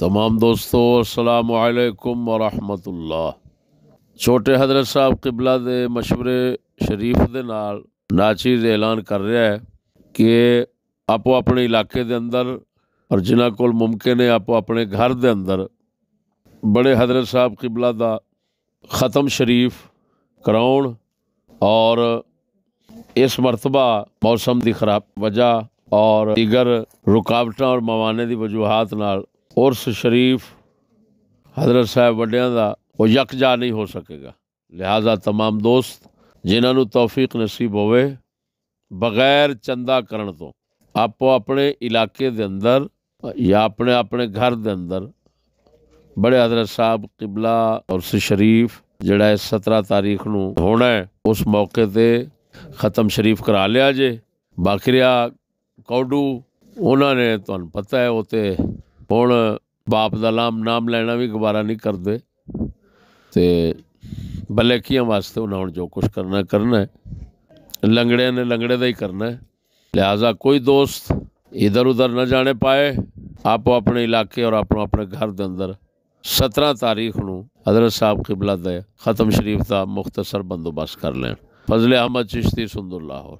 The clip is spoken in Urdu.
تمام دوستو السلام علیکم ورحمۃ اللہ۔ چھوٹے حضرت صاحب قبلہ دے مشورے شریف دے نال ناچیز اعلان کر رہا ہے کہ آپ اپنے علاقے دے اندر اور جنہاں کول ممکن ہے آپ اپنے گھر دے اندر بڑے حضرت صاحب قبلہ دا ختم شریف کراؤن، اور اس مرتبہ موسم دی خراب وجہ اور دیگر رکاوٹاں اور موانع دی وجوہات نال عرس شریف حضرت صاحب وڈیاں دا وہ یکجا نہیں ہو سکے گا۔ لہٰذا تمام دوست جنہاں نو توفیق نصیب ہوئے بغیر چندہ کرن تو آپ اپنے علاقے دے اندر یا اپنے اپنے گھر دے اندر بڑے حضرت صاحب قبلہ عرس شریف جڑا ہے 17 تاریخ نو ہونا ہے، اس موقع تے ختم شریف کرا لیا جے۔ باقی رہا کوڈو انہوں نے تمہیں پتہ ہے وہ تے ہن باپ دا نام لینا بھی گوارا نہیں کرتے، تے بلیکیاں واسطے انہوں نے جو کچھ کرنا ہے، لنگڑے نے لنگڑے دا ہی کرنا ہے۔ لہٰذا کوئی دوست ادھر ادھر نہ جانے پائے، آپ اپنے علاقے اور اپنے گھر دے اندر 17 تاریخ نو حضرت صاحب قبلہ دے ختم شریف دا مختصر بندوبست کر لیں۔ فضل احمد چشتی سندر لاہور۔